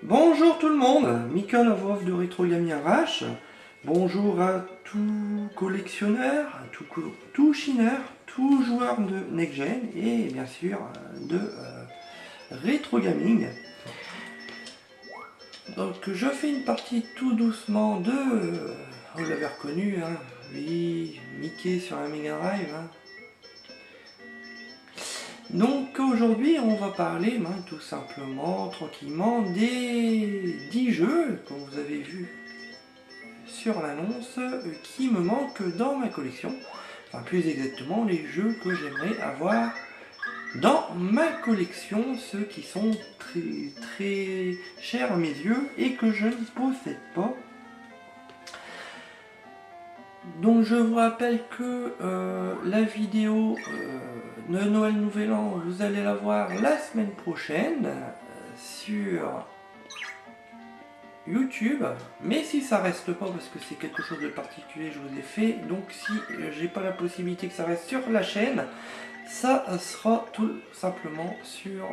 Bonjour tout le monde, Mika la voix de Retro Gaming Arrache. Bonjour à tout collectionneur, tout chineur, tout joueur de Next Gen et bien sûr de Retro Gaming. Donc je fais une partie tout doucement de... vous l'avez reconnu, hein, oui, Mickey sur la Mega Drive. Hein. Donc aujourd'hui on va parler tout simplement, tranquillement, des 10 jeux, comme vous avez vu sur l'annonce, qui me manquent dans ma collection. Enfin plus exactement les jeux que j'aimerais avoir dans ma collection, ceux qui sont très chers à mes yeux et que je ne possède pas. Donc je vous rappelle que la vidéo de Noël Nouvel An, vous allez la voir la semaine prochaine sur YouTube. Mais si ça reste pas, parce que c'est quelque chose de particulier, je vous ai fait. Donc si j'ai pas la possibilité que ça reste sur la chaîne, ça sera tout simplement sur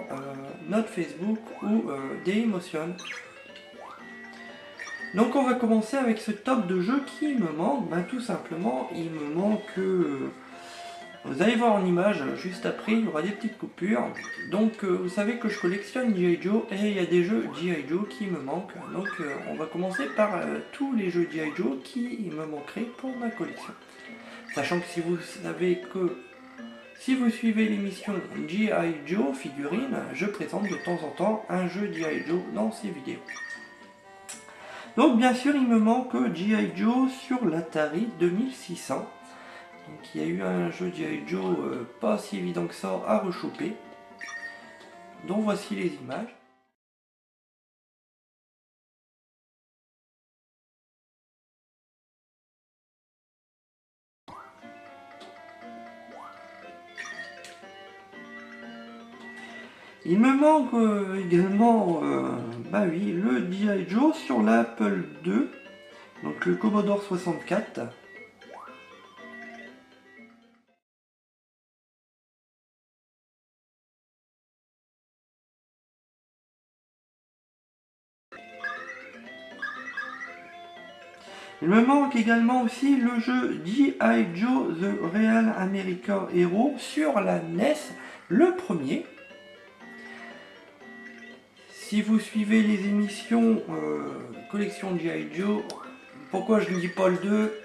notre Facebook ou Dailymotion. Donc on va commencer avec ce top de jeux qui me manque. Tout simplement, il me manque... vous allez voir en image, juste après, il y aura des petites coupures. Donc vous savez que je collectionne G.I. Joe et il y a des jeux G.I. Joe qui me manquent. Donc on va commencer par tous les jeux G.I. Joe qui me manqueraient pour ma collection. Sachant que si vous savez que... Si vous suivez l'émission G.I. Joe figurine, je présente de temps en temps un jeu G.I. Joe dans ces vidéos. Donc bien sûr il me manque G.I. Joe sur l'Atari 2600. Donc il y a eu un jeu G.I. Joe pas si évident que ça à rechoper. Donc voici les images. Il me manque également oui, le G.I. Joe sur l'Apple II, donc le Commodore 64. Il me manque également aussi le jeu G.I. Joe The Real American Hero sur la NES, le premier. Si vous suivez les émissions collection G.I. Joe, pourquoi je ne dis pas le 2 ?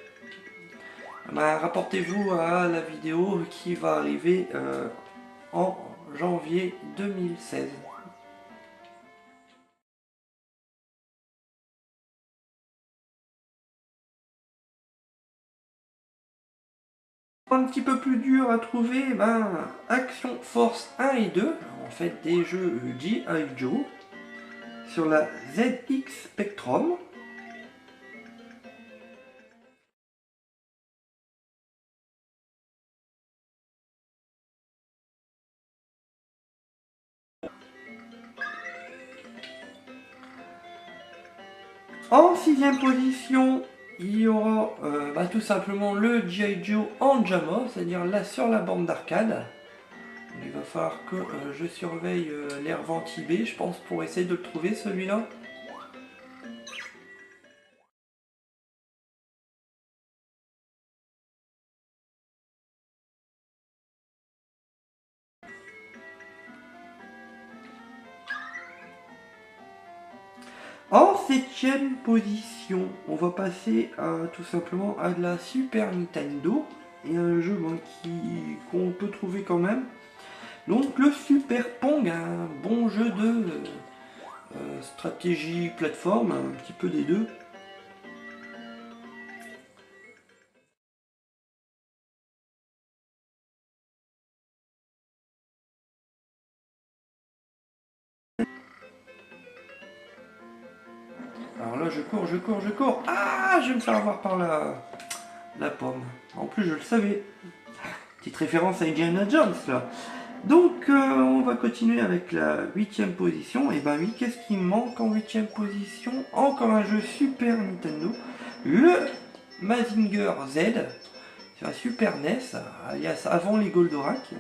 Rapportez-vous à la vidéo qui va arriver en janvier 2016. Un petit peu plus dur à trouver, Action Force 1 et 2, en fait des jeux G.I. Joe, sur la ZX Spectrum. En 6ème position, il y aura tout simplement le G.I. Joe en JAMA, c'est-à-dire là sur la bande d'arcade. Il va falloir que je surveille l'air ventilé, je pense, pour essayer de le trouver celui-là. En 7ème position, on va passer tout simplement à de la Super Nintendo. Et un jeu qu'on peut trouver quand même. Donc le Super Pong, un bon jeu de stratégie plateforme, un petit peu des deux. Alors là je cours. Ah, je vais me faire avoir par la pomme. En plus je le savais. Petite référence à Indiana Jones là. Donc on va continuer avec la 8ème position. Et oui, qu'est-ce qui me manque en 8ème position? Encore un jeu Super Nintendo. Le Mazinger Z sur la Super NES, alias avant les Goldorak.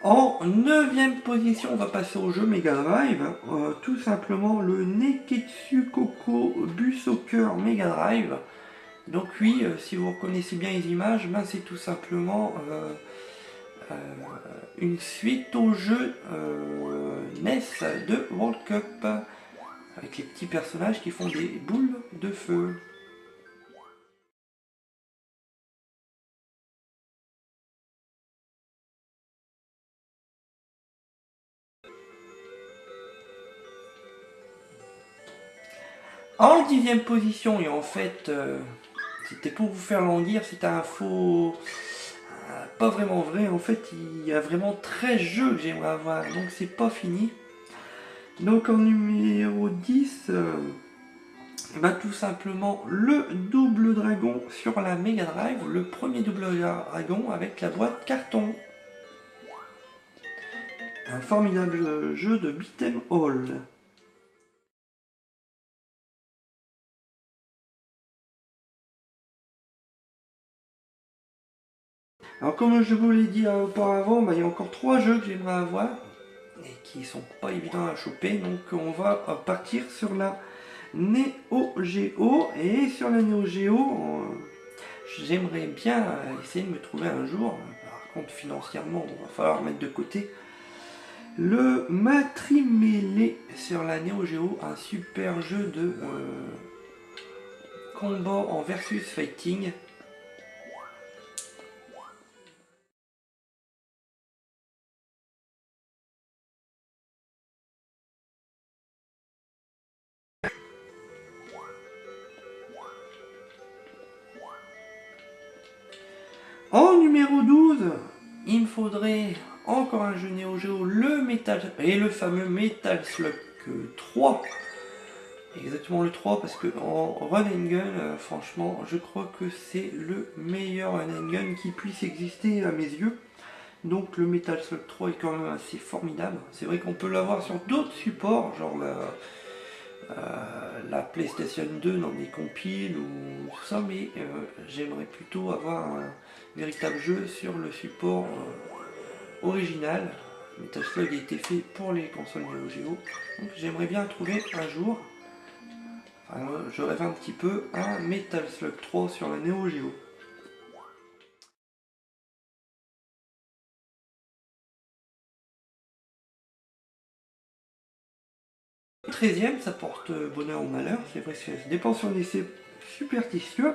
En 9e position, on va passer au jeu Mega Drive, tout simplement le Neketsu Koko Bus Soccer Mega Drive. Donc oui, si vous reconnaissez bien les images, ben c'est tout simplement une suite au jeu NES de World Cup, avec les petits personnages qui font des boules de feu. En 10e position, et en fait, c'était pour vous faire languir, c'est un faux... pas vraiment vrai, en fait, il y a vraiment 13 jeux que j'aimerais avoir, donc c'est pas fini. Donc en numéro 10, bah, tout simplement le Double Dragon sur la Mega Drive, le premier Double Dragon avec la boîte carton. Un formidable jeu de beat'em all. Alors comme je vous l'ai dit auparavant, bah, il y a encore 3 jeux que j'aimerais avoir et qui sont pas évidents à choper, donc on va partir sur la Neo Geo, et sur la Neo Geo, j'aimerais bien essayer de me trouver un jour, par contre financièrement il va falloir mettre de côté, le Matrimélé sur la Neo Geo, un super jeu de combat en versus fighting. En numéro 12, il me faudrait encore un jeu Neo Geo, le fameux Metal Slug 3. Exactement le 3, parce que en run and gun, franchement, je crois que c'est le meilleur run and gun qui puisse exister à mes yeux. Donc le Metal Slug 3 est quand même assez formidable. C'est vrai qu'on peut l'avoir sur d'autres supports, genre la PlayStation 2 dans des compiles ou tout ça, mais j'aimerais plutôt avoir un véritable jeu sur le support original. Metal Slug a été fait pour les consoles Neo Geo, donc j'aimerais bien trouver un jour, enfin, je rêve un petit peu, un Metal Slug 3 sur la Neo Geo. 13e, ça porte bonheur ou malheur, c'est vrai que ça dépend si on est superstitieux.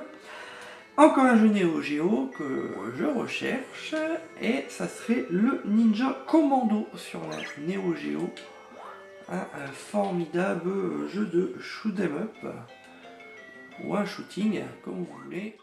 Encore un jeu Neo Geo que je recherche, et ça serait le Ninja Commando sur la Neo Geo. Un formidable jeu de shoot 'em up, ou un shooting, comme vous voulez.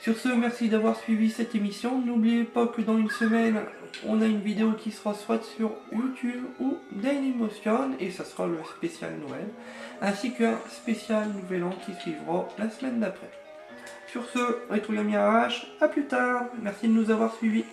Sur ce, merci d'avoir suivi cette émission. N'oubliez pas que dans une semaine, on a une vidéo qui sera soit sur YouTube ou Dailymotion, et ça sera le spécial Noël, ainsi qu'un spécial Nouvel An qui suivra la semaine d'après. Sur ce, Retro Yami RH, à plus tard, merci de nous avoir suivis.